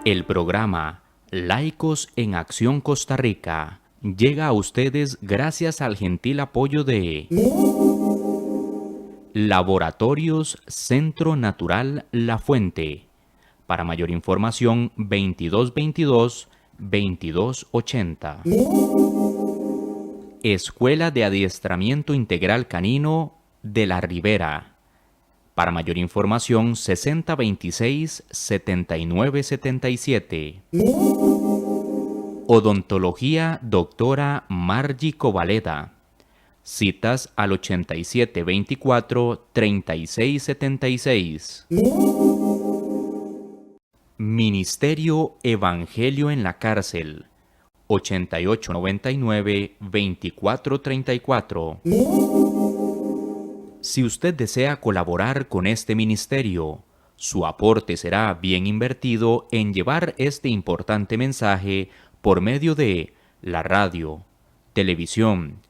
El programa Laicos en Acción Costa Rica llega a ustedes gracias al gentil apoyo de Laboratorios Centro Natural La Fuente. Para mayor información, 2222-2280. Escuela de Adiestramiento Integral Canino de La Ribera. Para mayor información, 6026-7977. Odontología Doctora Margie Covaleda. Citas al 8724-3676. Ministerio Evangelio en la Cárcel. 8899-2434. Si usted desea colaborar con este ministerio, su aporte será bien invertido en llevar este importante mensaje por medio de la radio, televisión,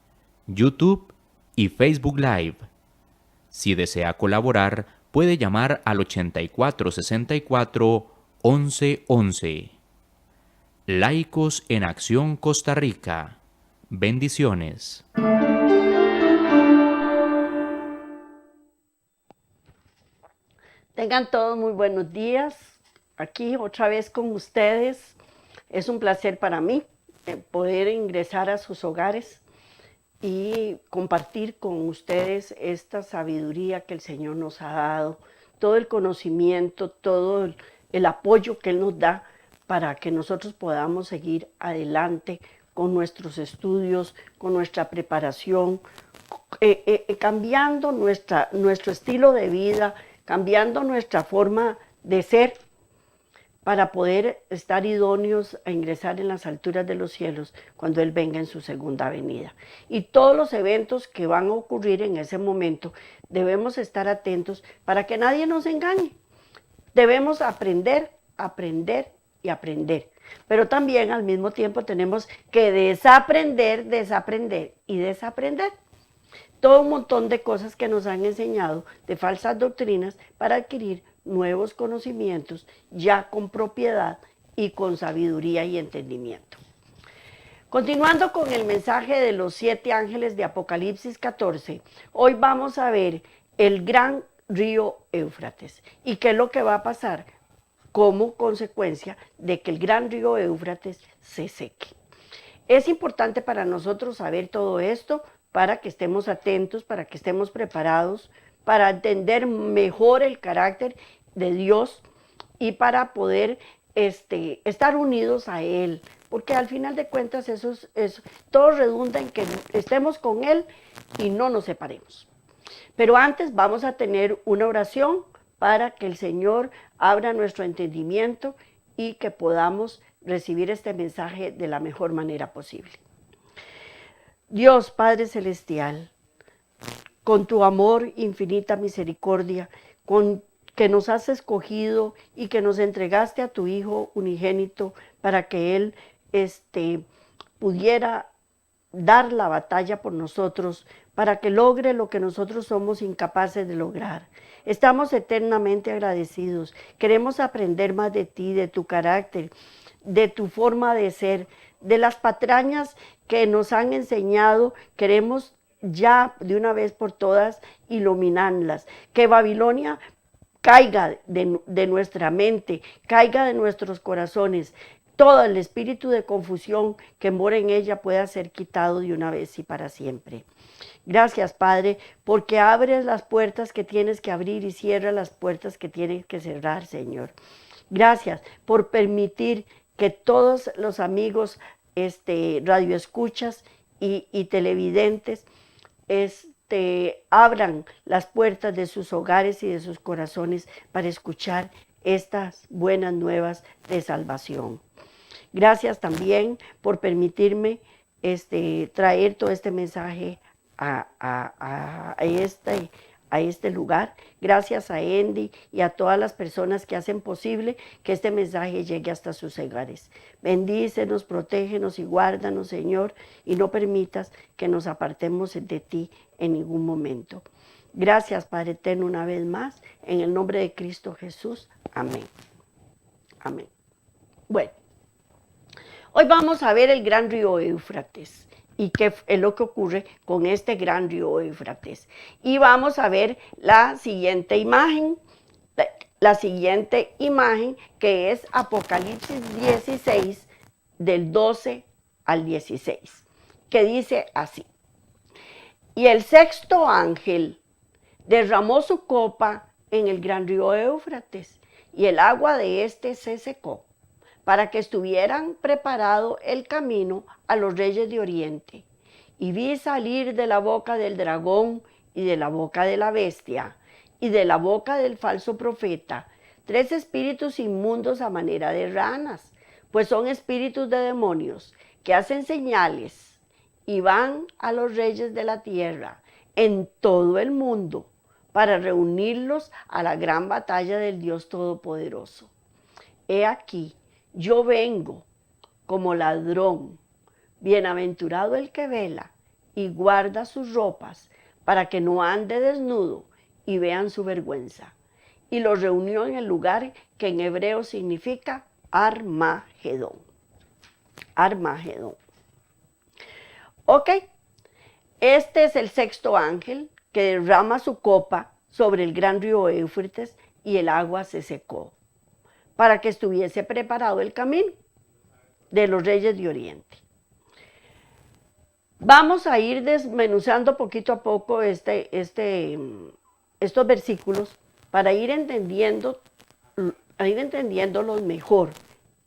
YouTube y Facebook Live. Si desea colaborar, puede llamar al 8464-1111. Laicos en Acción Costa Rica. Bendiciones. Tengan todos muy buenos días. Aquí otra vez con ustedes. Es un placer para mí poder ingresar a sus hogares y compartir con ustedes esta sabiduría que el Señor nos ha dado, todo el conocimiento, todo el apoyo que Él nos da para que nosotros podamos seguir adelante con nuestros estudios, con nuestra preparación, cambiando nuestro estilo de vida, cambiando nuestra forma de ser para poder estar idóneos a ingresar en las alturas de los cielos cuando Él venga en su segunda venida. Y todos los eventos que van a ocurrir en ese momento debemos estar atentos para que nadie nos engañe. Debemos aprender, aprender y aprender. Pero también al mismo tiempo tenemos que desaprender, desaprender y desaprender. Todo un montón de cosas que nos han enseñado de falsas doctrinas para adquirir nuevos conocimientos ya con propiedad y con sabiduría y entendimiento. Continuando con el mensaje de los 7 ángeles de Apocalipsis 14, hoy vamos a ver el gran río Éufrates y qué es lo que va a pasar como consecuencia de que el gran río Éufrates se seque. Es importante para nosotros saber todo esto para que estemos atentos, para que estemos preparados, para entender mejor el carácter de Dios y para poder estar unidos a Él, porque al final de cuentas todo redunda en que estemos con Él y no nos separemos. Pero antes vamos a tener una oración para que el Señor abra nuestro entendimiento y que podamos recibir este mensaje de la mejor manera posible. Dios Padre Celestial, con tu amor, infinita misericordia, con que nos has escogido y que nos entregaste a tu Hijo unigénito para que Él pudiera dar la batalla por nosotros, para que logre lo que nosotros somos incapaces de lograr. Estamos eternamente agradecidos. Queremos aprender más de ti, de tu carácter, de tu forma de ser, de las patrañas que nos han enseñado. Queremos ya de una vez por todas iluminarlas. Que Babilonia caiga de nuestra mente, caiga de nuestros corazones. Todo el espíritu de confusión que mora en ella pueda ser quitado de una vez y para siempre. Gracias, Padre, porque abres las puertas que tienes que abrir y cierras las puertas que tienes que cerrar, Señor. Gracias por permitir que todos los amigos radioescuchas y televidentes abran las puertas de sus hogares y de sus corazones para escuchar estas buenas nuevas de salvación. Gracias también por permitirme traer todo este mensaje a este lugar. Gracias a Andy y a todas las personas que hacen posible que este mensaje llegue hasta sus hogares. Bendícenos, protégenos y guárdanos, Señor, y no permitas que nos apartemos de ti en ningún momento. Gracias, Padre eterno, una vez más, en el nombre de Cristo Jesús. Amén. Amén. Bueno, hoy vamos a ver el gran río Éufrates y qué es lo que ocurre con este gran río Éufrates. Y vamos a ver la siguiente imagen, que es Apocalipsis 16, del 12 al 16, que dice así: y el sexto ángel derramó su copa en el gran río Éufrates, y el agua de éste se secó, para que estuvieran preparado el camino a los reyes de Oriente. Y vi salir de la boca del dragón y de la boca de la bestia y de la boca del falso profeta 3 espíritus inmundos a manera de ranas, pues son espíritus de demonios que hacen señales y van a los reyes de la tierra en todo el mundo para reunirlos a la gran batalla del Dios Todopoderoso. He aquí, yo vengo como ladrón. Bienaventurado el que vela y guarda sus ropas, para que no ande desnudo y vean su vergüenza. Y los reunió en el lugar que en hebreo significa Armagedón. Armagedón. Ok, este es el sexto ángel que derrama su copa sobre el gran río Éufrates, y el agua se secó, para que estuviese preparado el camino de los reyes de Oriente. Vamos a ir desmenuzando poquito a poco estos versículos para ir entendiéndolos mejor,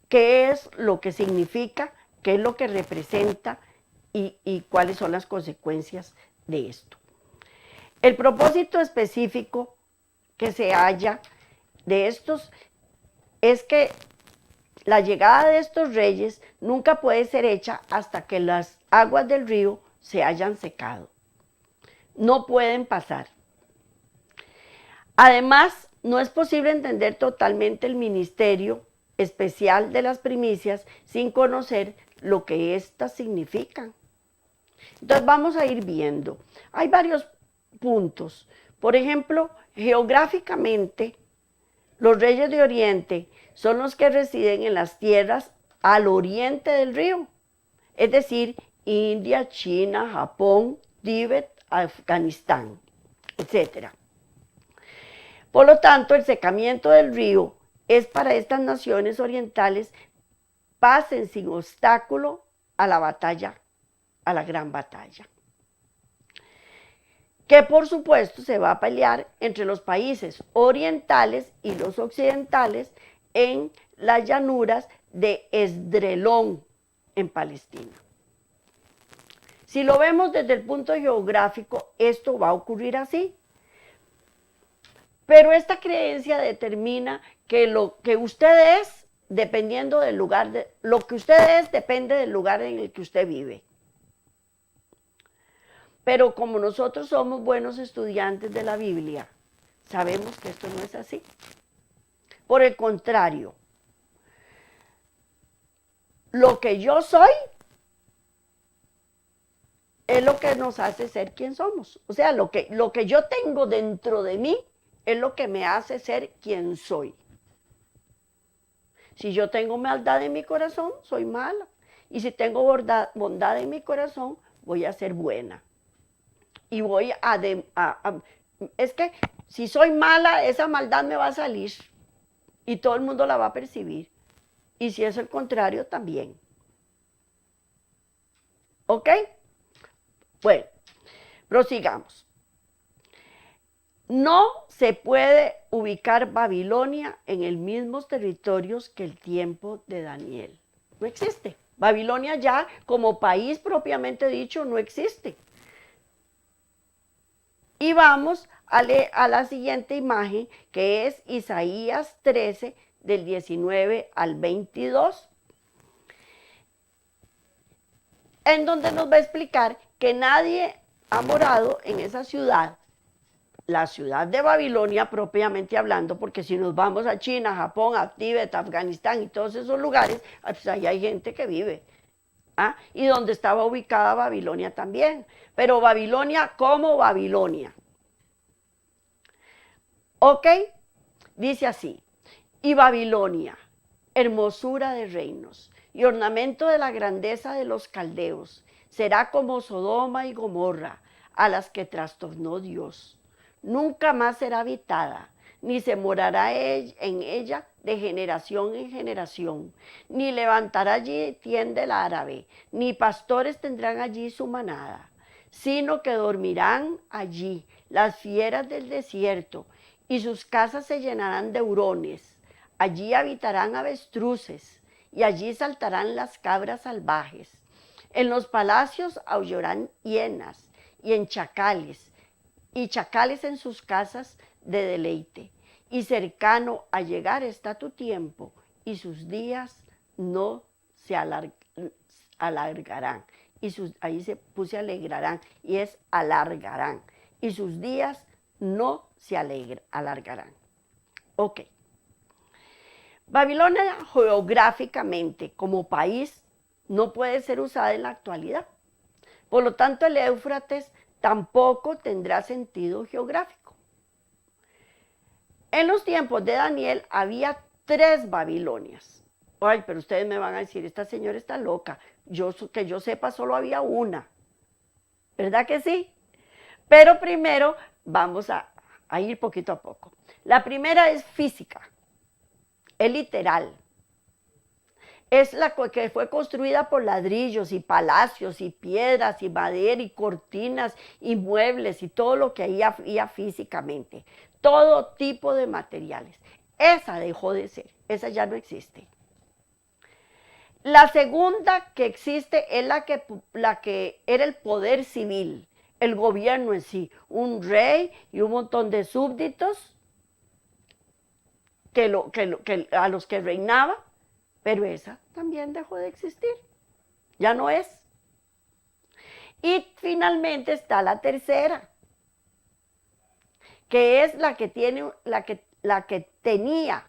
qué es lo que significa, qué es lo que representa y cuáles son las consecuencias de esto. El propósito específico que se halla de estos es que la llegada de estos reyes nunca puede ser hecha hasta que las aguas del río se hayan secado. No pueden pasar. Además, no es posible entender totalmente el ministerio especial de las primicias sin conocer lo que éstas significan. Entonces vamos a ir viendo. Hay varios puntos. Por ejemplo, geográficamente, los reyes de Oriente son los que residen en las tierras al oriente del río, es decir, India, China, Japón, Tíbet, Afganistán, etc. Por lo tanto, el secamiento del río es para estas naciones orientales pasen sin obstáculo a la batalla, a la gran batalla, que por supuesto se va a pelear entre los países orientales y los occidentales en las llanuras de Esdrelón, en Palestina. Si lo vemos desde el punto geográfico, esto va a ocurrir así. Pero esta creencia determina que lo que usted es, dependiendo del lugar, lo que usted es depende del lugar en el que usted vive. Pero como nosotros somos buenos estudiantes de la Biblia, sabemos que esto no es así. Por el contrario, lo que yo soy es lo que nos hace ser quien somos. O sea, lo que yo tengo dentro de mí es lo que me hace ser quien soy. Si yo tengo maldad en mi corazón, soy mala. Y si tengo bondad en mi corazón, voy a ser buena. Y voy es que si soy mala, esa maldad me va a salir y todo el mundo la va a percibir. Y si es el contrario, también. ¿Ok? Bueno, prosigamos. No se puede ubicar Babilonia en los mismos territorios que el tiempo de Daniel. No existe. Babilonia ya como país propiamente dicho no existe. Y vamos a la siguiente imagen, que es Isaías 13, del 19 al 22, en donde nos va a explicar que nadie ha morado en esa ciudad, la ciudad de Babilonia propiamente hablando, porque si nos vamos a China, Japón, a Tíbet, Afganistán y todos esos lugares, pues ahí hay gente que vive. ¿Ah? Y donde estaba ubicada Babilonia también, pero Babilonia como Babilonia. ¿Ok? Dice así, y Babilonia, hermosura de reinos y ornamento de la grandeza de los caldeos, será como Sodoma y Gomorra, a las que trastornó Dios. Nunca más será habitada, ni se morará en ella de generación en generación, ni levantará allí tienda el árabe, ni pastores tendrán allí su manada, sino que dormirán allí las fieras del desierto, y sus casas se llenarán de hurones. Allí habitarán avestruces, y allí saltarán las cabras salvajes. En los palacios aullarán hienas, y chacales en sus casas de deleite. Y cercano a llegar está tu tiempo, y sus días no se alargarán. Ahí se puse alegrarán, y es alargarán. Y sus días no se alargarán. Ok. Babilonia geográficamente como país no puede ser usada en la actualidad. Por lo tanto, el Éufrates tampoco tendrá sentido geográfico. En los tiempos de Daniel había 3 Babilonias. Ay, pero ustedes me van a decir, esta señora está loca. Que yo sepa, solo había una. ¿Verdad que sí? Pero primero vamos a ir poquito a poco. La primera es física, es literal. Es la que fue construida por ladrillos y palacios y piedras y madera y cortinas y muebles y todo lo que ahí había físicamente. Todo tipo de materiales. Esa dejó de ser, esa ya no existe. La segunda que existe es la que era el poder civil, el gobierno en sí, un rey y un montón de súbditos a los que reinaba, pero esa también dejó de existir, ya no es. Y finalmente está la tercera, que es la que tenía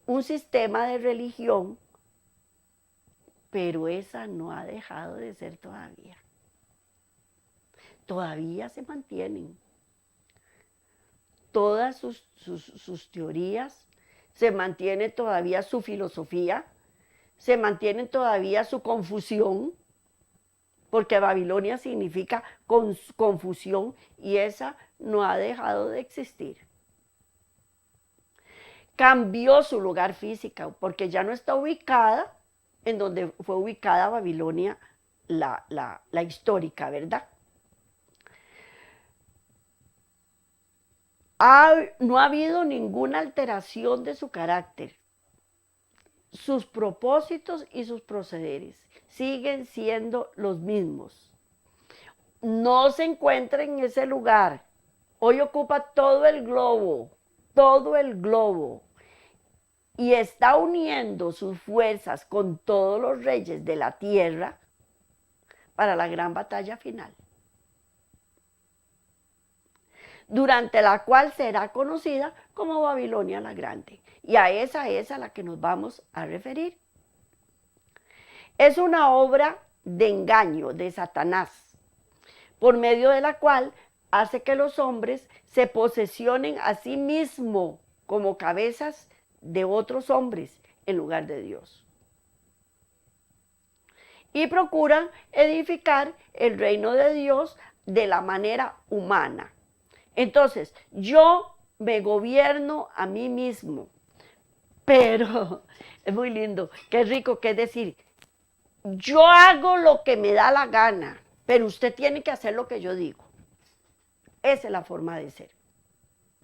un sistema de religión, pero esa no ha dejado de ser todavía. Todavía se mantienen todas sus teorías, se mantiene todavía su filosofía, se mantiene todavía su confusión, porque Babilonia significa confusión y esa no ha dejado de existir. Cambió su lugar físico porque ya no está ubicada en donde fue ubicada Babilonia, la histórica, ¿verdad? No ha habido ninguna alteración de su carácter. Sus propósitos y sus procederes siguen siendo los mismos. No se encuentra en ese lugar. Hoy ocupa todo el globo, y está uniendo sus fuerzas con todos los reyes de la tierra para la gran batalla final, durante la cual será conocida como Babilonia la Grande. Y a esa es a la que nos vamos a referir. Es una obra de engaño de Satanás, por medio de la cual hace que los hombres se posesionen a sí mismos como cabezas de otros hombres en lugar de Dios. Y procuran edificar el reino de Dios de la manera humana. Entonces, yo me gobierno a mí mismo, pero es muy lindo, qué rico que es decir, yo hago lo que me da la gana, pero usted tiene que hacer lo que yo digo. Esa es la forma de ser.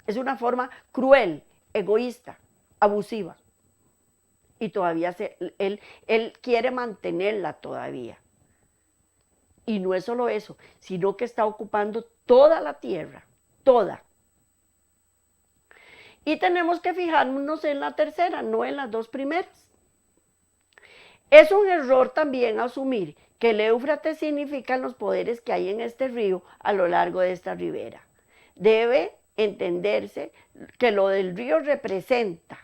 Es una forma cruel, egoísta, abusiva. Y todavía él quiere mantenerla todavía. Y no es solo eso, sino que está ocupando toda la tierra, toda. Y tenemos que fijarnos en la tercera, no en las 2 primeras. Es un error también asumir que el Éufrates significan los poderes que hay en este río a lo largo de esta ribera. Debe entenderse que lo del río representa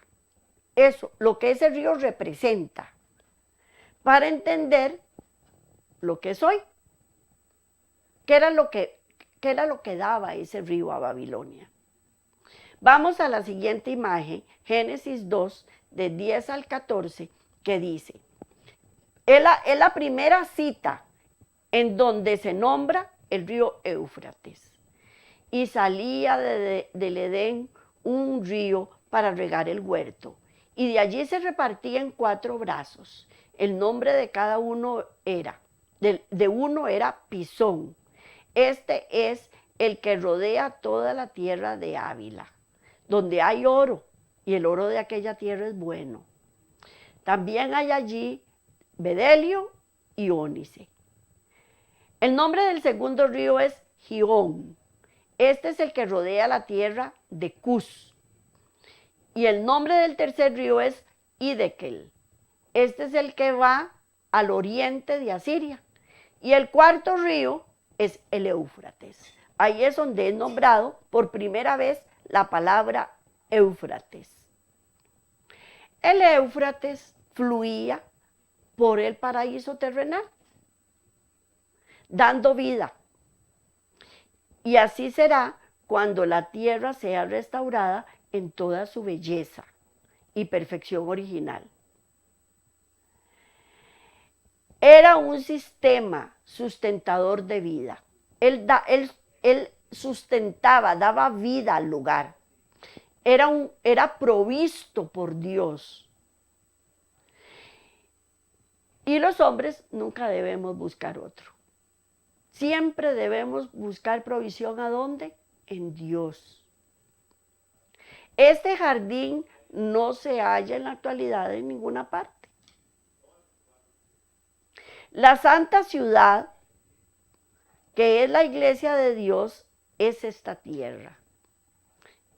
eso, lo que ese río representa, para entender lo que soy. ¿Qué era lo que daba ese río a Babilonia? Vamos a la siguiente imagen, Génesis 2, de 10 al 14, que dice, es la primera cita en donde se nombra el río Éufrates. Y salía del Edén un río para regar el huerto, y de allí se repartía en 4 brazos. El nombre de cada uno era, de uno era Pisón. Este es el que rodea toda la tierra de Ávila, donde hay oro, y el oro de aquella tierra es bueno. También hay allí bedelio y ónice. El nombre del segundo río es Gihón. Este es el que rodea la tierra de Cus. Y el nombre del tercer río es Hiddekel. Este es el que va al oriente de Asiria. Y el cuarto río es el Éufrates. Ahí es donde es nombrado por primera vez la palabra Éufrates. El Éufrates fluía por el paraíso terrenal, dando vida. Y así será cuando la tierra sea restaurada en toda su belleza y perfección original. Era un sistema sustentador de vida. Él sustentaba, daba vida al lugar. Era provisto por Dios. Y los hombres nunca debemos buscar otro. Siempre debemos buscar provisión, ¿a dónde? En Dios. Este jardín no se halla en la actualidad en ninguna parte. La santa ciudad, que es la iglesia de Dios, es esta tierra.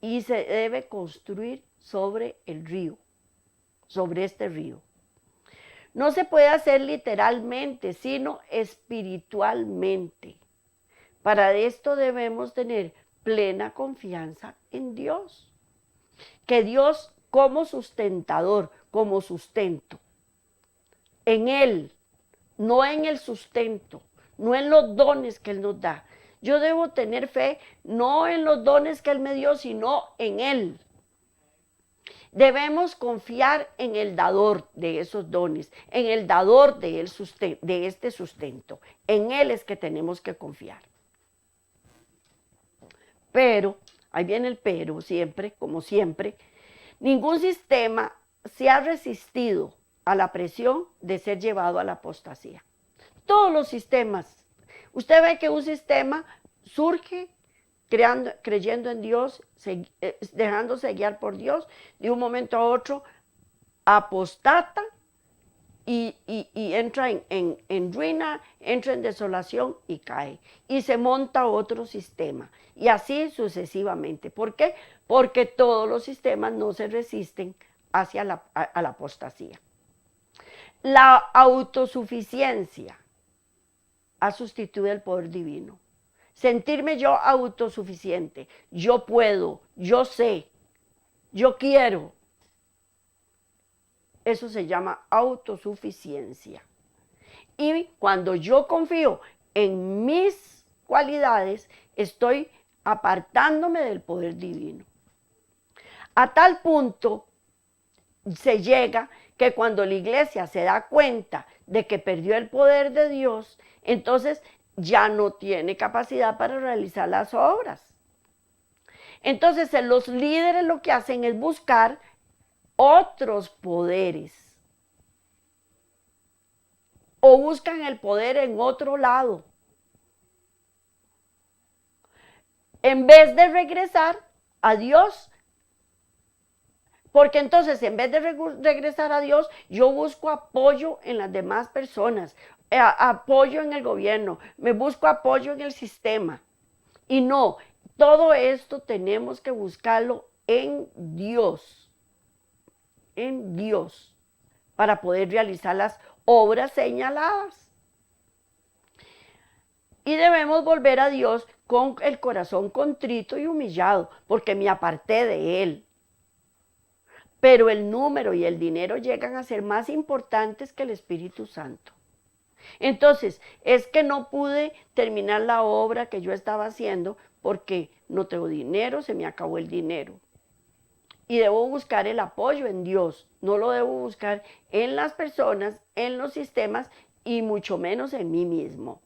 Y se debe construir sobre el río, sobre este río. No se puede hacer literalmente, sino espiritualmente. Para esto debemos tener plena confianza en Dios. Que Dios como sustentador, como sustento, en Él, no en el sustento, no en los dones que Él nos da. Yo debo tener fe no en los dones que Él me dio, sino en Él. Debemos confiar en el dador de esos dones, en el dador de este sustento. En Él es que tenemos que confiar. Pero, ahí viene el pero siempre, como siempre, ningún sistema se ha resistido a la presión de ser llevado a la apostasía. Todos los sistemas. Usted ve que un sistema surge creyendo en Dios, dejándose guiar por Dios, de un momento a otro apostata y entra en ruina, entra en desolación y cae. Y se monta otro sistema. Y así sucesivamente. ¿Por qué? Porque todos los sistemas no se resisten hacia la apostasía. La autosuficiencia ha sustituido el poder divino. Sentirme yo autosuficiente, yo puedo, yo sé, yo quiero. Eso se llama autosuficiencia. Y cuando yo confío en mis cualidades, estoy apartándome del poder divino. A tal punto se llega que cuando la iglesia se da cuenta de que perdió el poder de Dios, entonces ya no tiene capacidad para realizar las obras. Entonces los líderes lo que hacen es buscar otros poderes o buscan el poder en otro lado en vez de regresar a Dios. Porque entonces en vez de regresar a Dios, yo busco apoyo en las demás personas, apoyo en el gobierno, me busco apoyo en el sistema. Y no, todo esto tenemos que buscarlo en Dios, para poder realizar las obras señaladas. Y debemos volver a Dios con el corazón contrito y humillado, porque me aparté de Él. Pero el número y el dinero llegan a ser más importantes que el Espíritu Santo. Entonces, es que no pude terminar la obra que yo estaba haciendo porque no tengo dinero, se me acabó el dinero. y debo buscar el apoyo en Dios. No lo debo buscar en las personas, en los sistemas y mucho menos en mí mismo.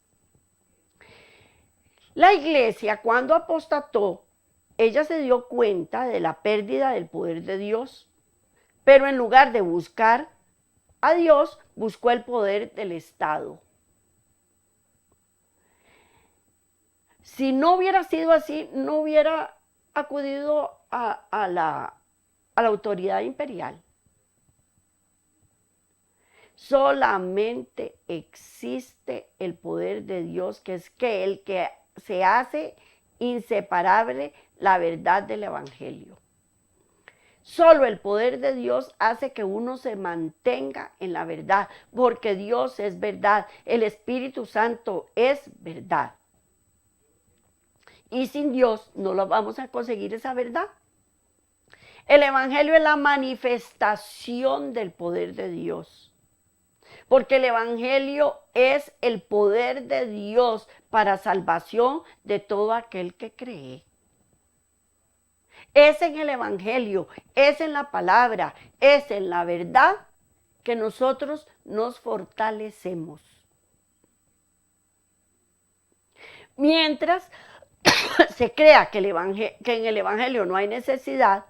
La iglesia, cuando apostató, ella se dio cuenta de la pérdida del poder de Dios, pero en lugar de buscar a Dios, buscó el poder del Estado. Si no hubiera sido así, no hubiera acudido a la autoridad imperial. Solamente existe el poder de Dios, que es el que se hace inseparable la verdad del Evangelio. Solo el poder de Dios hace que uno se mantenga en la verdad, porque Dios es verdad, el Espíritu Santo es verdad. Y sin Dios no lo vamos a conseguir esa verdad. El Evangelio es la manifestación del poder de Dios, porque el Evangelio es el poder de Dios para salvación de todo aquel que cree. Es en el Evangelio, es en la palabra, es en la verdad que nosotros nos fortalecemos. Mientras se crea que en el Evangelio no hay necesidad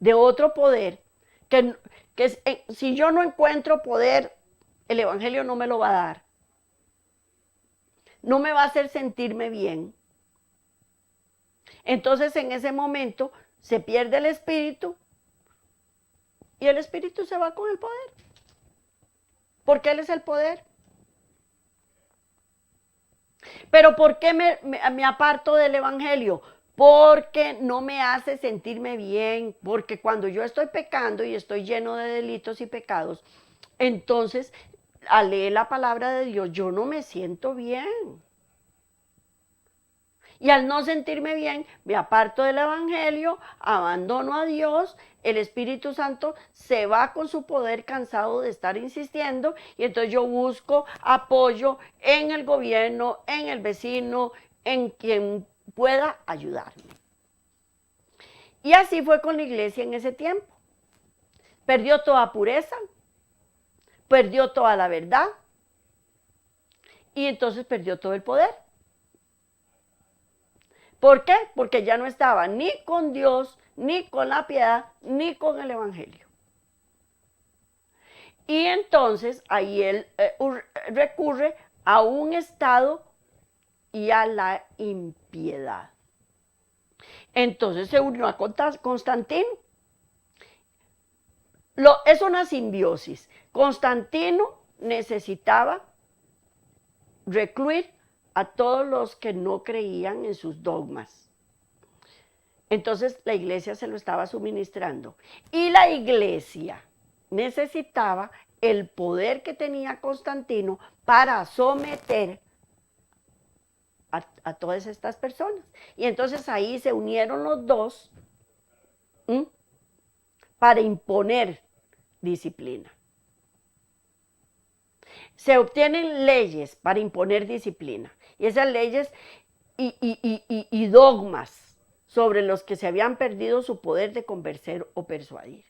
de otro poder, si yo no encuentro poder, el Evangelio no me lo va a dar. No me va a hacer sentirme bien. Entonces en ese momento se pierde el espíritu y el espíritu se va con el poder. Porque Él es el poder. Pero ¿por qué me aparto del Evangelio? Porque no me hace sentirme bien, porque cuando yo estoy pecando y estoy lleno de delitos y pecados, entonces al leer la palabra de Dios yo no me siento bien. Y al no sentirme bien, me aparto del Evangelio, abandono a Dios, el Espíritu Santo se va con su poder cansado de estar insistiendo y entonces yo busco apoyo en el gobierno, en el vecino, en quien pueda ayudarme. Y así fue con la iglesia en ese tiempo. Perdió toda pureza, perdió toda la verdad y entonces perdió todo el poder. ¿Por qué? Porque ya no estaba ni con Dios, ni con la piedad, ni con el Evangelio. Y entonces ahí él recurre a un estado y a la impiedad. Entonces se unió a Constantino. Es una simbiosis. Constantino necesitaba recluir a todos los que no creían en sus dogmas. Entonces la iglesia se lo estaba suministrando. Y la iglesia necesitaba el poder que tenía Constantino para someter a todas estas personas. Y entonces ahí se unieron los dos para imponer disciplina. Se obtienen leyes para imponer disciplina. Y esas leyes y dogmas sobre los que se habían perdido su poder de convencer o persuadir.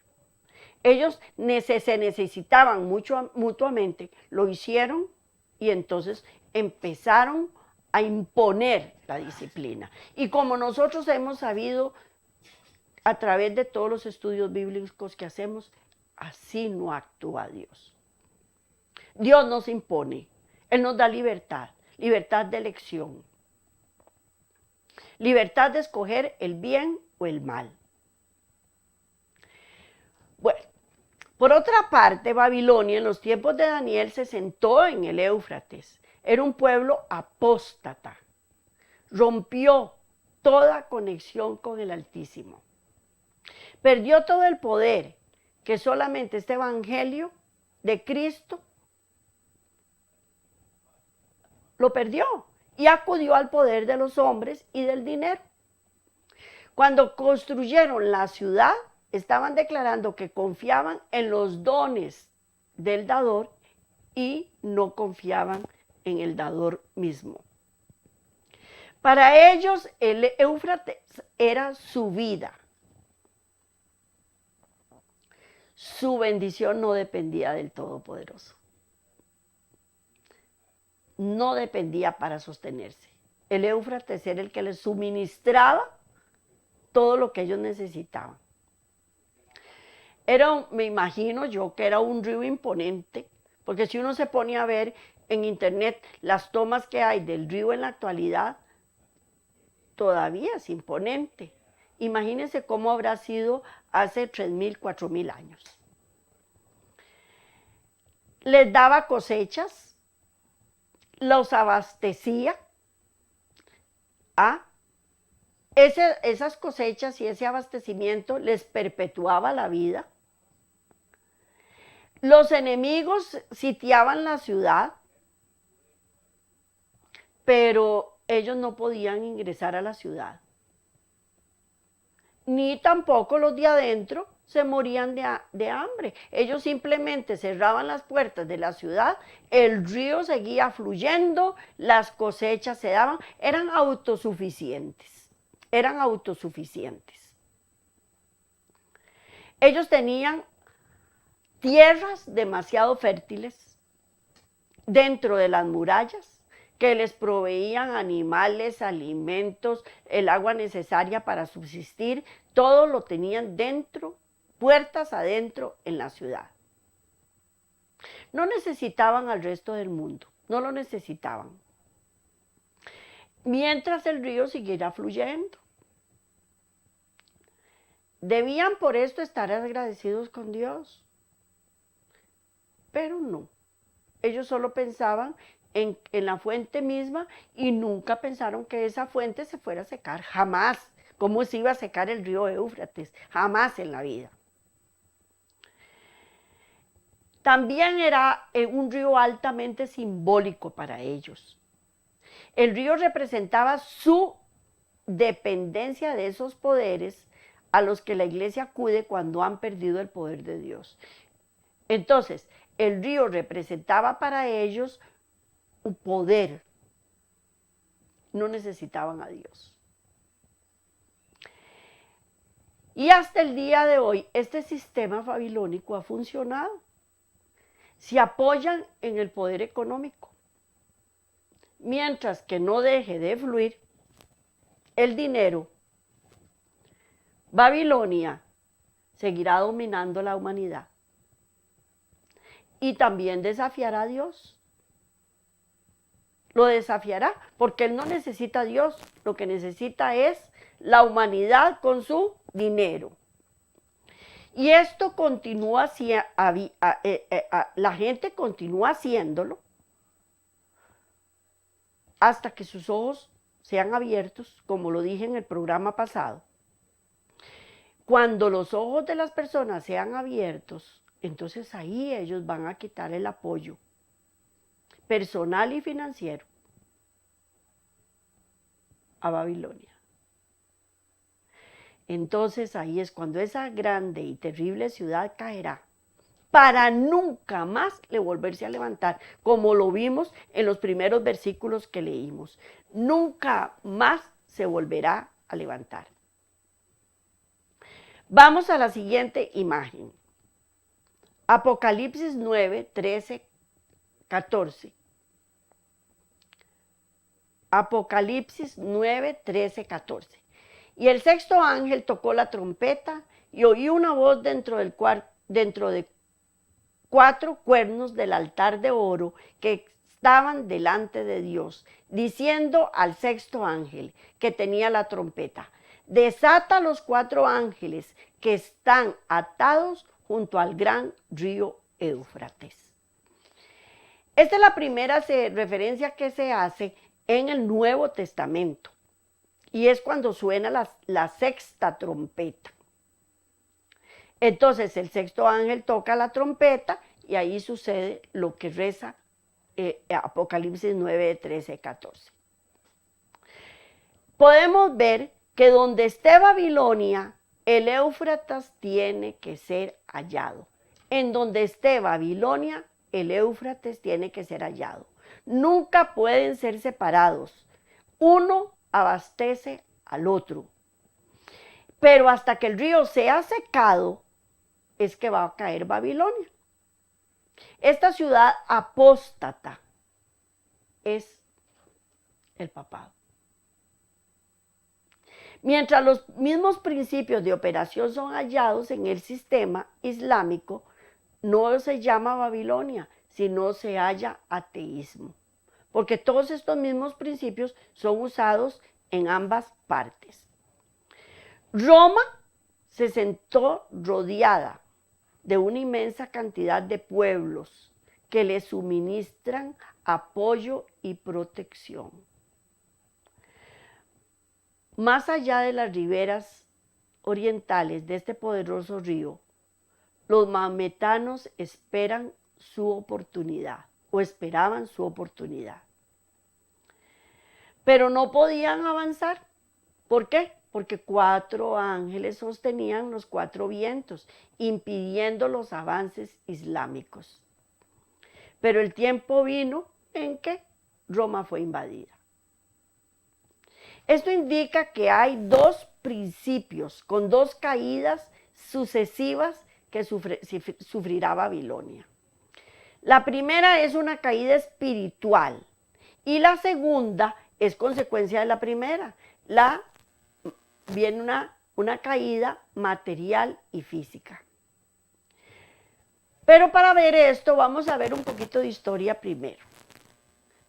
Ellos se necesitaban mutuamente, lo hicieron y entonces empezaron a imponer la disciplina. Y como nosotros hemos sabido a través de todos los estudios bíblicos que hacemos, así no actúa Dios. Dios nos impone, Él nos da libertad, libertad de elección, libertad de escoger el bien o el mal. Bueno, por otra parte, Babilonia en los tiempos de Daniel se sentó en el Éufrates. Era un pueblo apóstata, rompió toda conexión con el Altísimo. Perdió todo el poder que solamente este evangelio de Cristo lo perdió y acudió al poder de los hombres y del dinero. Cuando construyeron la ciudad, estaban declarando que confiaban en los dones del dador y no confiaban en el dador mismo. Para ellos el Éufrates era su vida. su bendición no dependía del Todopoderoso. No dependía para sostenerse. El Éufrates era el que les suministraba todo lo que ellos necesitaban. Me imagino yo que era un río imponente, porque si uno se pone a ver en internet las tomas que hay del río en la actualidad, todavía es imponente. Imagínense cómo habrá sido hace 3.000, 4.000 años. Les daba cosechas, los abastecía. Esas cosechas y ese abastecimiento les perpetuaba la vida. Los enemigos sitiaban la ciudad, pero ellos no podían ingresar a la ciudad. Ni tampoco los de adentro se morían de hambre. Ellos simplemente cerraban las puertas de la ciudad, el río seguía fluyendo, las cosechas se daban, eran autosuficientes. Ellos tenían tierras demasiado fértiles dentro de las murallas que les proveían animales, alimentos, el agua necesaria para subsistir, todo lo tenían dentro, puertas adentro en la ciudad. No necesitaban al resto del mundo, no lo necesitaban. Mientras el río siguiera fluyendo. Debían por esto estar agradecidos con Dios. Pero no, ellos solo pensaban en la fuente misma y nunca pensaron que esa fuente se fuera a secar, jamás. ¿Cómo se iba a secar el río Éufrates? Jamás en la vida. También era un río altamente simbólico para ellos. El río representaba su dependencia de esos poderes a los que la iglesia acude cuando han perdido el poder de Dios. Entonces, el río representaba para ellos un poder. No necesitaban a Dios. Y hasta el día de hoy, este sistema babilónico ha funcionado. Se apoyan en el poder económico. Mientras que no deje de fluir el dinero, Babilonia seguirá dominando la humanidad. Y también desafiará a Dios. Lo desafiará porque él no necesita a Dios, lo que necesita es la humanidad con su dinero. Y esto continúa, la gente continúa haciéndolo hasta que sus ojos sean abiertos, como lo dije en el programa pasado. Cuando los ojos de las personas sean abiertos, entonces ahí ellos van a quitar el apoyo personal y financiero a Babilonia. Entonces ahí es cuando esa grande y terrible ciudad caerá para nunca más volverse a levantar, como lo vimos en los primeros versículos que leímos. Nunca más se volverá a levantar. Vamos a la siguiente imagen. Apocalipsis 9, 13, 14. Apocalipsis 9, 13, 14. Y el sexto ángel tocó la trompeta y oí una voz dentro de 4 cuernos del altar de oro que estaban delante de Dios, diciendo al sexto ángel que tenía la trompeta: desata los 4 ángeles que están atados junto al gran río Éufrates. Esta es la primera referencia que se hace en el Nuevo Testamento. Y es cuando suena la sexta trompeta. Entonces el sexto ángel toca la trompeta y ahí sucede lo que reza Apocalipsis 9, 13, 14. Podemos ver que donde esté Babilonia, el Éufrates tiene que ser hallado. En donde esté Babilonia, el Éufrates tiene que ser hallado. Nunca pueden ser separados. Uno abastece al otro. Pero hasta que el río sea secado, es que va a caer Babilonia. Esta ciudad apóstata es el papado. Mientras los mismos principios de operación son hallados en el sistema islámico, no se llama Babilonia, sino se halla ateísmo, porque todos estos mismos principios son usados en ambas partes. Roma se sentó rodeada de una inmensa cantidad de pueblos que le suministran apoyo y protección. Más allá de las riberas orientales de este poderoso río, los maometanos esperan su oportunidad, o esperaban su oportunidad. Pero no podían avanzar. ¿Por qué? Porque 4 ángeles sostenían los 4 vientos, impidiendo los avances islámicos. Pero el tiempo vino en que Roma fue invadida. Esto indica que hay 2 principios con 2 caídas sucesivas que sufrirá Babilonia. La primera es una caída espiritual y la segunda es consecuencia de la primera. Viene una caída material y física. Pero para ver esto vamos a ver un poquito de historia primero.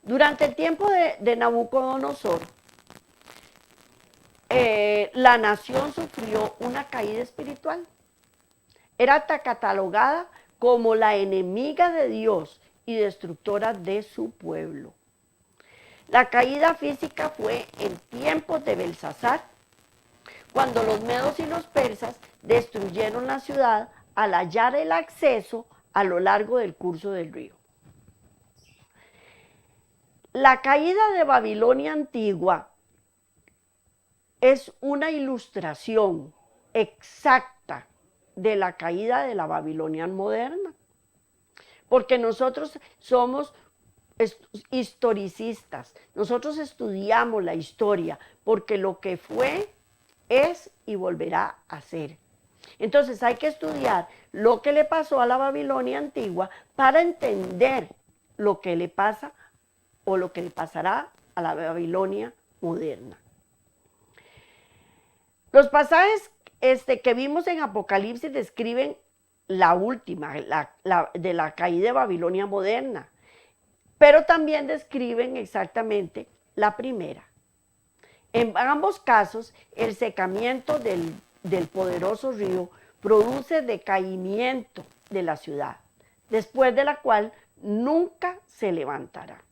Durante el tiempo de Nabucodonosor, la nación sufrió una caída espiritual. Era catalogada como la enemiga de Dios y destructora de su pueblo. La caída física fue en tiempos de Belsasar, cuando los medos y los persas destruyeron la ciudad al hallar el acceso a lo largo del curso del río. La caída de Babilonia antigua es una ilustración exacta de la caída de la Babilonia moderna, porque nosotros somos historicistas, nosotros estudiamos la historia, porque lo que fue, es y volverá a ser. Entonces hay que estudiar lo que le pasó a la Babilonia antigua para entender lo que le pasa o lo que le pasará a la Babilonia moderna. Los pasajes que vimos en Apocalipsis describen la última, de la caída de Babilonia moderna, pero también describen exactamente la primera. En ambos casos, el secamiento del poderoso río produce decaimiento de la ciudad, después de la cual nunca se levantará.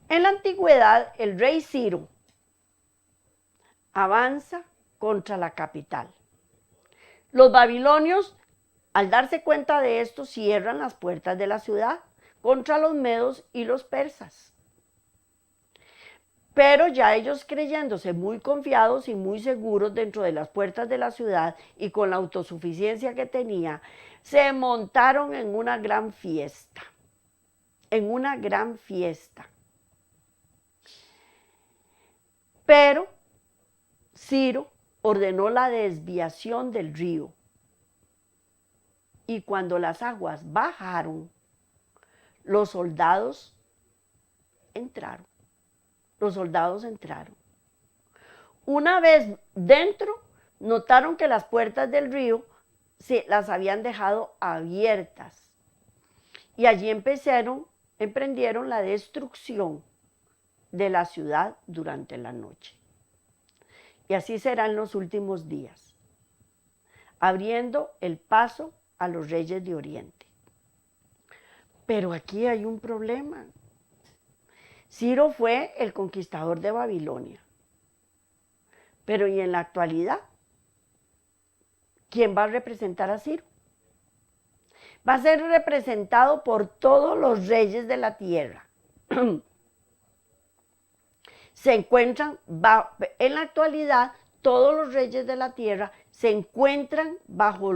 En la antigüedad, el rey Ciro avanza contra la capital. Los babilonios, al darse cuenta de esto, cierran las puertas de la ciudad contra los medos y los persas. Pero ya ellos, creyéndose muy confiados y muy seguros dentro de las puertas de la ciudad y con la autosuficiencia que tenía, se montaron en una gran fiesta. Pero Ciro ordenó la desviación del río. Y cuando las aguas bajaron, los soldados entraron. Una vez dentro, notaron que las puertas del río las habían dejado abiertas. Y allí emprendieron la destrucción de la ciudad durante la noche. Y así serán los últimos días, abriendo el paso a los reyes de Oriente. Pero aquí hay un problema. Ciro fue el conquistador de Babilonia. Pero ¿y en la actualidad? ¿Quién va a representar a Ciro? Va a ser representado por todos los reyes de la tierra. En la actualidad, todos los reyes de la tierra se encuentran bajo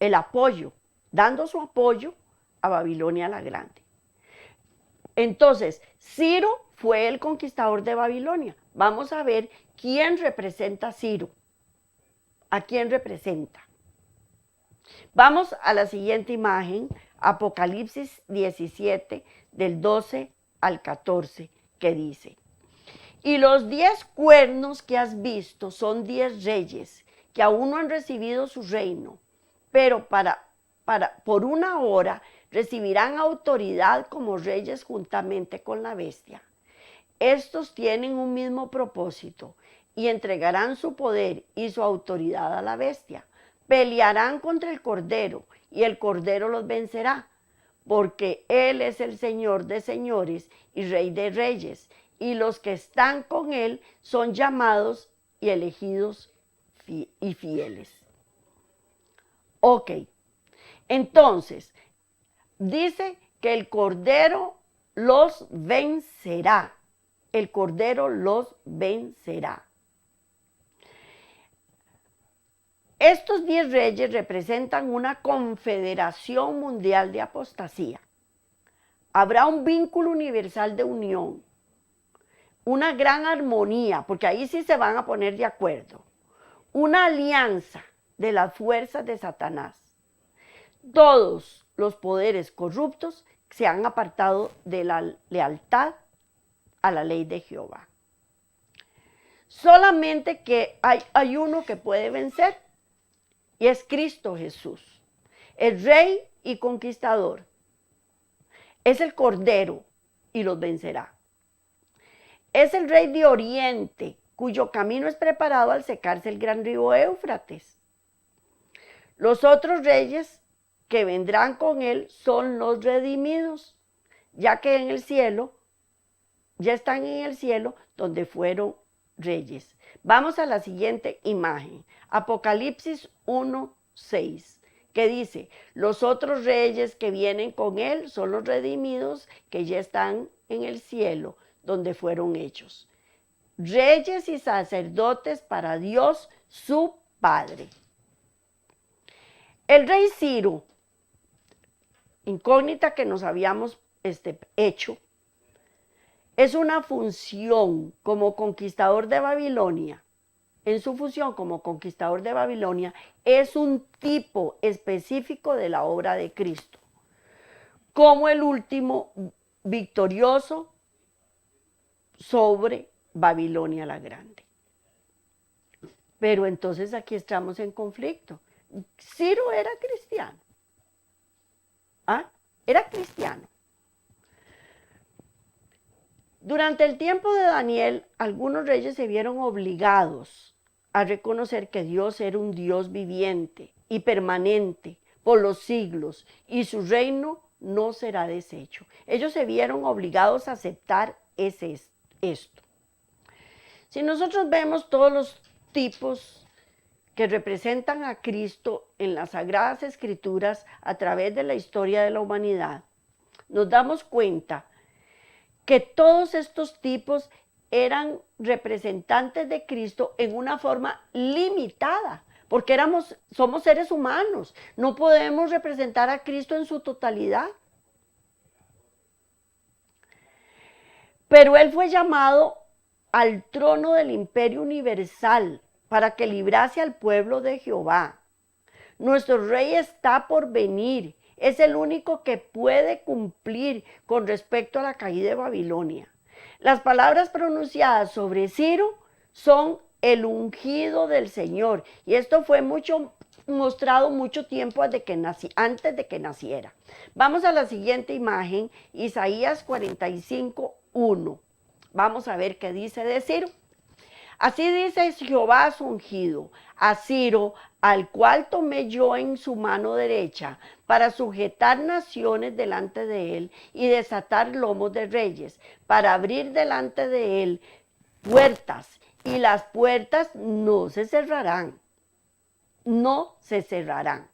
el apoyo, dando su apoyo a Babilonia la Grande. Entonces, Ciro fue el conquistador de Babilonia. Vamos a ver quién representa a Ciro ¿A quién representa? Vamos a la siguiente imagen, Apocalipsis 17, del 12 al 14, que dice: y los 10 cuernos que has visto son 10 reyes que aún no han recibido su reino, pero por una hora recibirán autoridad como reyes juntamente con la bestia. Estos tienen un mismo propósito y entregarán su poder y su autoridad a la bestia. Pelearán contra el Cordero y el Cordero los vencerá, porque Él es el Señor de señores y Rey de reyes, y los que están con Él son llamados y elegidos y fieles. Ok, entonces, dice que el Cordero los vencerá. El Cordero los vencerá. Estos 10 reyes representan una confederación mundial de apostasía. Habrá un vínculo universal de unión, una gran armonía, porque ahí sí se van a poner de acuerdo, una alianza de las fuerzas de Satanás. Todos los poderes corruptos se han apartado de la lealtad a la ley de Jehová. Solamente que hay uno que puede vencer, y es Cristo Jesús, el Rey y Conquistador. Es el Cordero y los vencerá. Es el Rey de Oriente, cuyo camino es preparado al secarse el gran río Éufrates. Los otros reyes que vendrán con él son los redimidos, ya que en el cielo, ya están en el cielo donde fueron reyes. Vamos a la siguiente imagen, Apocalipsis 1:6, que dice: los otros reyes que vienen con él son los redimidos que ya están en el cielo donde fueron hechos. Reyes y sacerdotes para Dios su Padre. El rey Ciro, incógnita que nos habíamos hecho, es una función como conquistador de Babilonia. En su función como conquistador de Babilonia, es un tipo específico de la obra de Cristo, como el último victorioso sobre Babilonia la Grande. Pero entonces aquí estamos en conflicto. Ciro era cristiano. ¿Ah? Era cristiano. Durante el tiempo de Daniel, algunos reyes se vieron obligados a reconocer que Dios era un Dios viviente y permanente por los siglos, y su reino no será deshecho. Ellos se vieron obligados a aceptar esto. Si nosotros vemos todos los tipos que representan a Cristo en las Sagradas Escrituras a través de la historia de la humanidad, nos damos cuenta que todos estos tipos eran representantes de Cristo en una forma limitada, porque somos seres humanos, no podemos representar a Cristo en su totalidad. Pero Él fue llamado al trono del imperio universal para que librase al pueblo de Jehová. Nuestro rey está por venir. Es el único que puede cumplir con respecto a la caída de Babilonia. Las palabras pronunciadas sobre Ciro son el ungido del Señor. Y esto fue mostrado mucho tiempo antes de que naciera. Vamos a la siguiente imagen, Isaías 45:1. Vamos a ver qué dice de Ciro. Así dice Jehová su ungido, a Ciro, al cual tomé yo en su mano derecha, para sujetar naciones delante de él y desatar lomos de reyes, para abrir delante de él puertas, y las puertas no se cerrarán. No se cerrarán.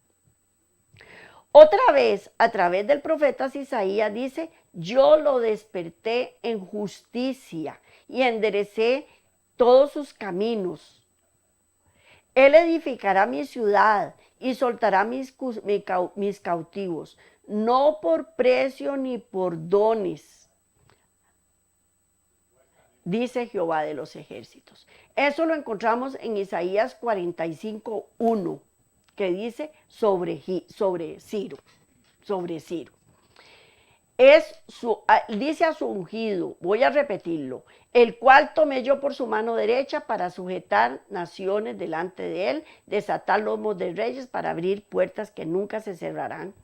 Otra vez, a través del profeta Isaías dice: yo lo desperté en justicia y enderecé todos sus caminos. Él edificará mi ciudad y soltará mis cautivos, no por precio ni por dones. dice Jehová de los ejércitos. Eso lo encontramos en Isaías 45:1, que dice sobre Ciro. Dice a su ungido, voy a repetirlo, el cual tomé yo por su mano derecha para sujetar naciones delante de él, desatar lomos de reyes para abrir puertas que nunca se cerrarán.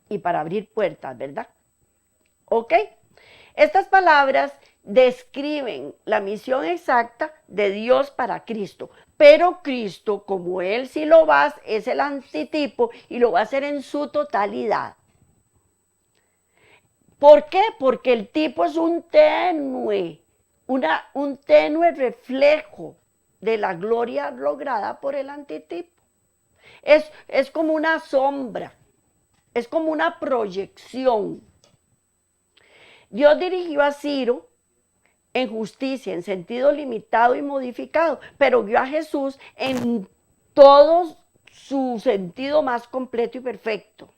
Y para abrir puertas, ¿verdad? ¿Ok? Estas palabras describen la misión exacta de Dios para Cristo, pero Cristo, como Él sí lo va a hacer, es el antitipo y lo va a hacer en su totalidad. ¿Por qué? Porque el tipo es un tenue reflejo de la gloria lograda por el antitipo. Es como una sombra, es como una proyección. Dios dirigió a Ciro en justicia, en sentido limitado y modificado, pero vio a Jesús en todo su sentido más completo y perfecto.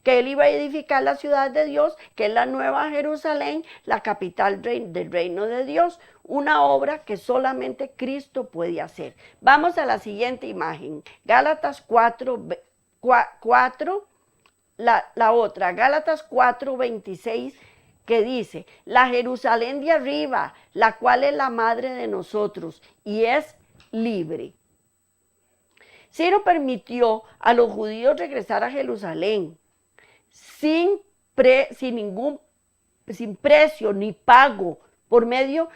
Que él iba a edificar la ciudad de Dios, que es la nueva Jerusalén, la capital del reino de Dios, una obra que solamente Cristo puede hacer. Vamos a la siguiente imagen, Gálatas 4, la otra, Gálatas 4:26, que dice, la Jerusalén de arriba, la cual es la madre de nosotros y es libre. Ciro permitió a los judíos regresar a Jerusalén sin precio ni pago, por medio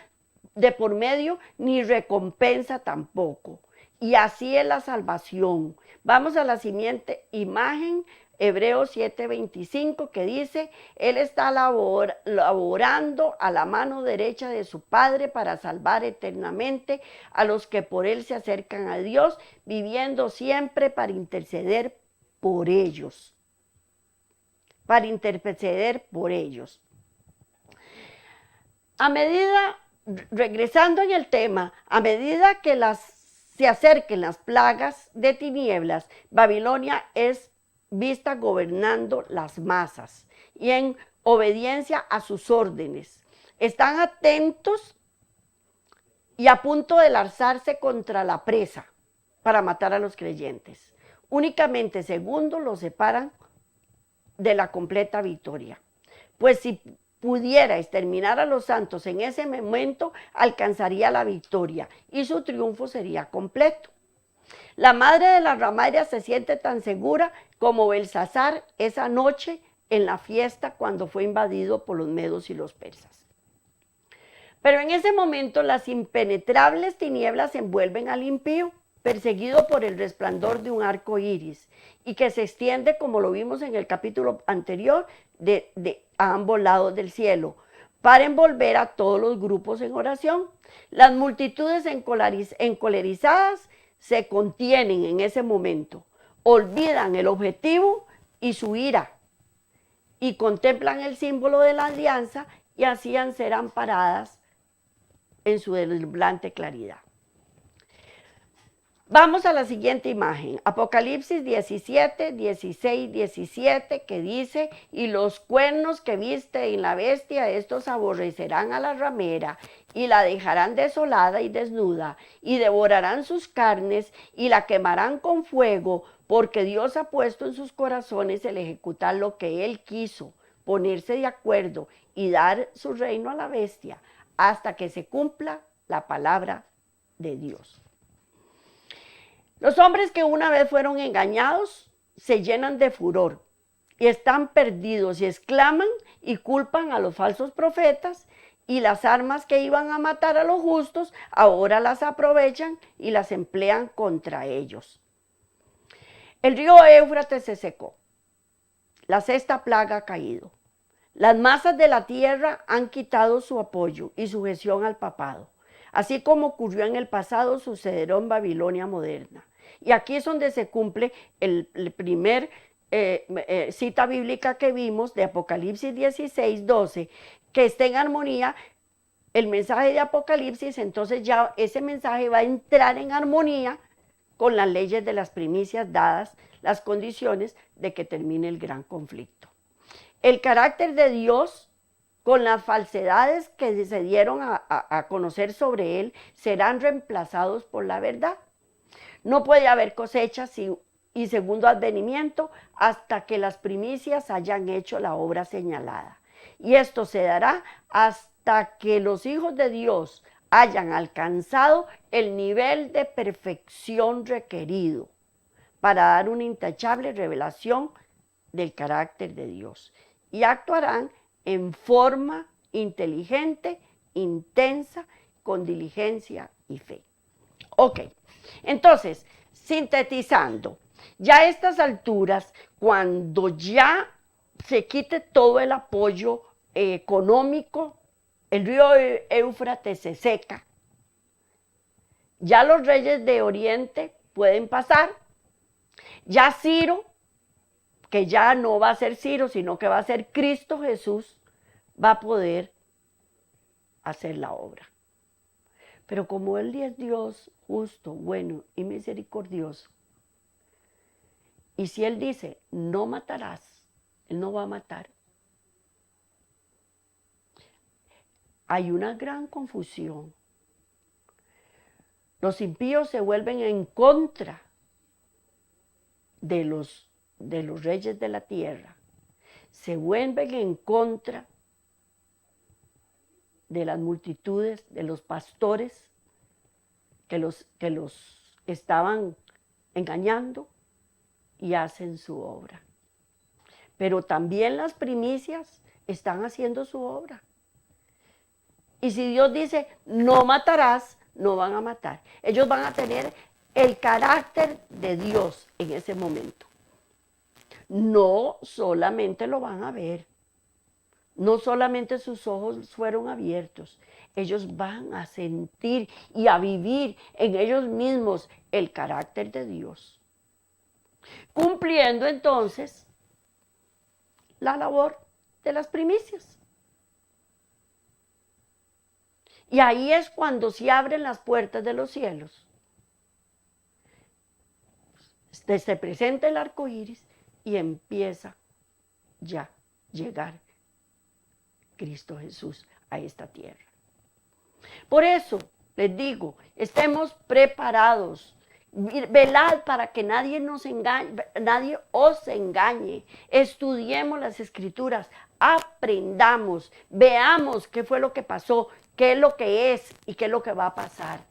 ni recompensa tampoco. Y así es la salvación. Vamos a la siguiente imagen, Hebreos 7:25, que dice, Él está laborando a la mano derecha de su Padre para salvar eternamente a los que por Él se acercan a Dios, viviendo siempre para interceder por ellos. Regresando en el tema, a medida que se acerquen las plagas de tinieblas, Babilonia es vista gobernando las masas y en obediencia a sus órdenes. Están atentos y a punto de lanzarse contra la presa para matar a los creyentes. Únicamente segundos los separan de la completa victoria. Pues si pudiera exterminar a los santos en ese momento, alcanzaría la victoria y su triunfo sería completo. La madre de la ramera se siente tan segura como Belsasar esa noche en la fiesta cuando fue invadido por los medos y los persas. Pero en ese momento las impenetrables tinieblas envuelven al impío, perseguido por el resplandor de un arco iris, y que se extiende, como lo vimos en el capítulo anterior, a ambos lados del cielo, para envolver a todos los grupos en oración. Las multitudes encolerizadas se contienen en ese momento, olvidan el objetivo y su ira, y contemplan el símbolo de la alianza y así ser amparadas en su deslumbrante claridad. Vamos a la siguiente imagen, Apocalipsis 17, 16, 17, que dice, y los cuernos que viste en la bestia, estos aborrecerán a la ramera, y la dejarán desolada y desnuda, y devorarán sus carnes, y la quemarán con fuego, porque Dios ha puesto en sus corazones el ejecutar lo que Él quiso, ponerse de acuerdo, y dar su reino a la bestia, hasta que se cumpla la palabra de Dios. Los hombres que una vez fueron engañados se llenan de furor y están perdidos y exclaman y culpan a los falsos profetas, y las armas que iban a matar a los justos ahora las aprovechan y las emplean contra ellos. El río Éufrates se secó, la sexta plaga ha caído, las masas de la tierra han quitado su apoyo y sujeción al papado. Así como ocurrió en el pasado, sucederá en Babilonia moderna. Y aquí es donde se cumple el primer cita bíblica que vimos de Apocalipsis 16, 12, que esté en armonía el mensaje de Apocalipsis, entonces ya ese mensaje va a entrar en armonía con las leyes de las primicias dadas, las condiciones de que termine el gran conflicto. El carácter de Dios con las falsedades que se dieron a conocer sobre él, serán reemplazados por la verdad. No puede haber cosecha y segundo advenimiento hasta que las primicias hayan hecho la obra señalada. Y esto se dará hasta que los hijos de Dios hayan alcanzado el nivel de perfección requerido para dar una intachable revelación del carácter de Dios. Y actuarán en forma inteligente, intensa, con diligencia y fe. Ok, entonces, sintetizando, ya a estas alturas, cuando ya se quite todo el apoyo económico, el río Éufrates se seca, ya los reyes de Oriente pueden pasar, ya Ciro, que ya no va a ser Ciro, sino que va a ser Cristo Jesús, va a poder hacer la obra. Pero como Él es Dios justo, bueno y misericordioso, y si Él dice, no matarás, Él no va a matar. Hay una gran confusión. Los impíos se vuelven en contra de los reyes de la tierra. Se vuelven en contra de las multitudes, de los pastores que los estaban engañando y hacen su obra. Pero también las primicias están haciendo su obra. Y si Dios dice, no matarás, no van a matar. Ellos van a tener el carácter de Dios en ese momento. No solamente lo van a ver, no solamente sus ojos fueron abiertos, ellos van a sentir y a vivir en ellos mismos el carácter de Dios. Cumpliendo entonces la labor de las primicias. Y ahí es cuando se abren las puertas de los cielos. Se presenta el arco iris y empieza ya a llegar Cristo Jesús a esta tierra. Por eso les digo, estemos preparados. Velad para que nadie nos engañe, nadie os engañe. Estudiemos las escrituras, aprendamos, veamos qué fue lo que pasó, qué es lo que es y qué es lo que va a pasar.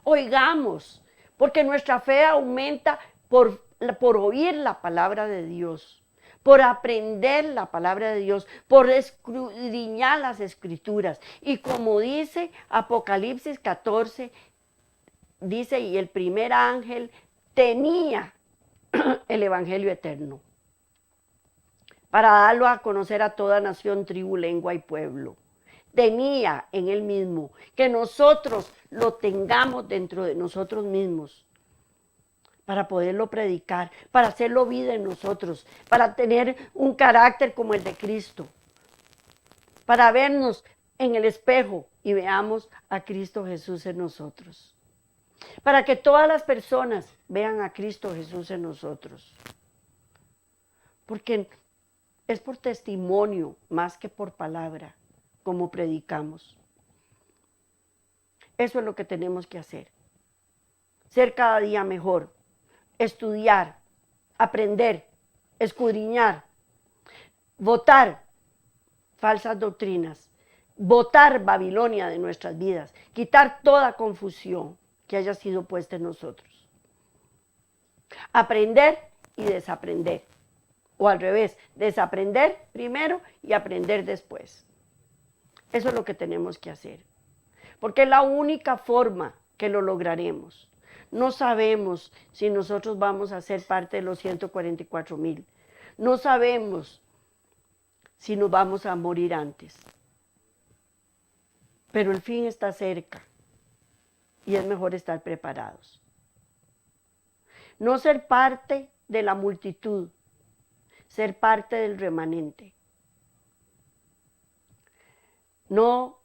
Oigamos, porque nuestra fe aumenta por oír la palabra de Dios, por aprender la palabra de Dios, por escudriñar las escrituras. Y como dice Apocalipsis 14, dice, y el primer ángel tenía el evangelio eterno para darlo a conocer a toda nación, tribu, lengua y pueblo. Tenía en él mismo, que nosotros lo tengamos dentro de nosotros mismos, para poderlo predicar, para hacerlo vida en nosotros, para tener un carácter como el de Cristo, para vernos en el espejo y veamos a Cristo Jesús en nosotros, para que todas las personas vean a Cristo Jesús en nosotros, porque es por testimonio más que por palabra como predicamos. Eso es lo que tenemos que hacer, ser cada día mejor, estudiar, aprender, escudriñar, votar falsas doctrinas, votar Babilonia de nuestras vidas, quitar toda confusión que haya sido puesta en nosotros. Aprender y desaprender, o al revés, desaprender primero y aprender después. Eso es lo que tenemos que hacer, porque es la única forma que lo lograremos. No sabemos si nosotros vamos a ser parte de los 144,000. No sabemos si nos vamos a morir antes. Pero el fin está cerca y es mejor estar preparados. No ser parte de la multitud, ser parte del remanente. No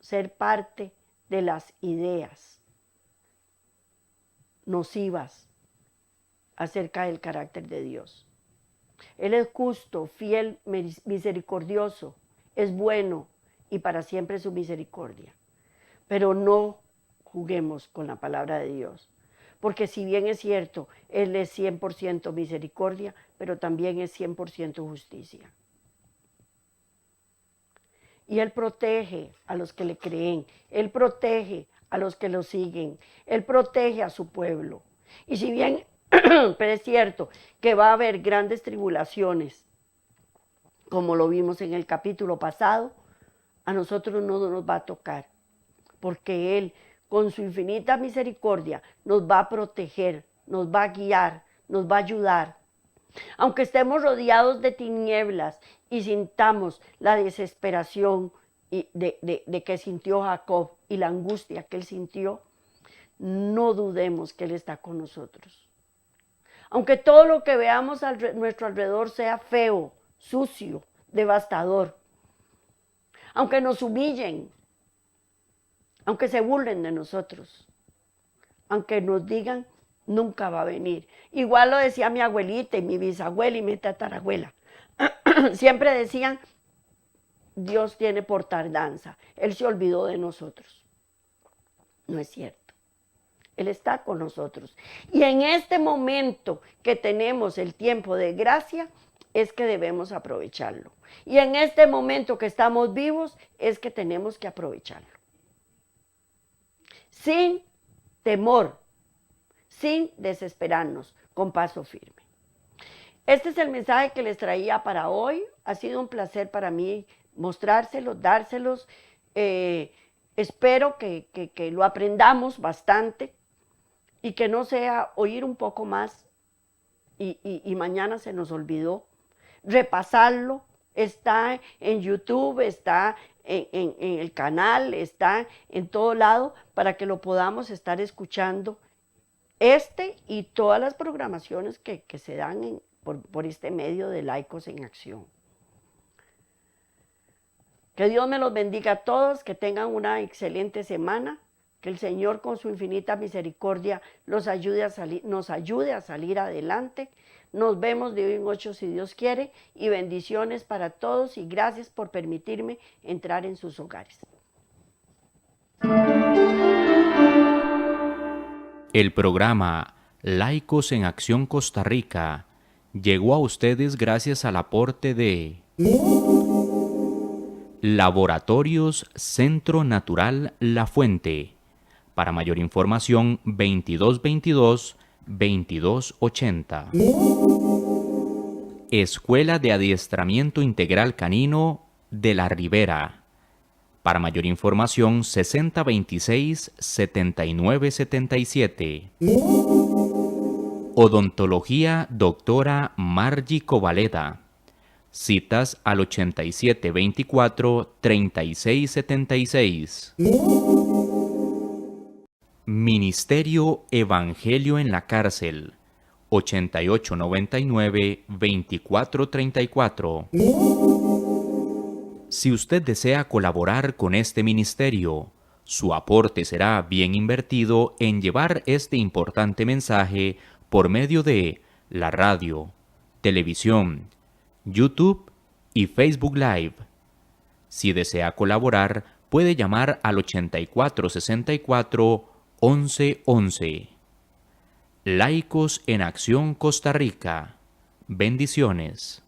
ser parte de las ideas nocivas acerca del carácter de Dios. Él es justo, fiel, misericordioso, es bueno y para siempre su misericordia. Pero no juguemos con la palabra de Dios, porque si bien es cierto, Él es 100% misericordia, pero también es 100% justicia. Y Él protege a los que le creen, Él protege a los que lo siguen, Él protege a su pueblo. Y si bien pero es cierto que va a haber grandes tribulaciones, como lo vimos en el capítulo pasado, a nosotros no nos va a tocar, porque Él, con su infinita misericordia, nos va a proteger, nos va a guiar, nos va a ayudar. Aunque estemos rodeados de tinieblas y sintamos la desesperación de que sintió Jacob y la angustia que él sintió, no dudemos que Él está con nosotros. Aunque todo lo que veamos a nuestro alrededor sea feo, sucio, devastador, aunque nos humillen, aunque se burlen de nosotros, aunque nos digan nunca va a venir. Igual lo decía mi abuelita y mi bisabuela y mi tatarabuela. Siempre decían, Dios tiene por tardanza, Él se olvidó de nosotros. No es cierto. Él está con nosotros. Y en este momento que tenemos el tiempo de gracia, es que debemos aprovecharlo. Y en este momento que estamos vivos, es que tenemos que aprovecharlo. Sin temor, sin desesperarnos, con paso firme. Este es el mensaje que les traía para hoy. Ha sido un placer para mí mostrárselos, dárselos. Espero que lo aprendamos bastante y que no sea oír un poco más y mañana se nos olvidó. Repasarlo, está en YouTube, está en el canal, está en todo lado para que lo podamos estar escuchando. Y todas las programaciones que se dan por este medio de Laicos en Acción. Que Dios me los bendiga a todos, que tengan una excelente semana, que el Señor con su infinita misericordia nos ayude a salir adelante. Nos vemos de hoy en 8 si Dios quiere, y bendiciones para todos y gracias por permitirme entrar en sus hogares. El programa Laicos en Acción Costa Rica llegó a ustedes gracias al aporte de Laboratorios Centro Natural La Fuente. Para mayor información, 2222-2280. Escuela de Adiestramiento Integral Canino de La Ribera. Para mayor información, 6026-7977. Odontología Doctora Margie Covaleda. Citas al 8724-3676. Ministerio Evangelio en la Cárcel. 8899-2434. Si usted desea colaborar con este ministerio, su aporte será bien invertido en llevar este importante mensaje por medio de la radio, televisión, YouTube y Facebook Live. Si desea colaborar, puede llamar al 8464-1111. Laicos en Acción Costa Rica. Bendiciones.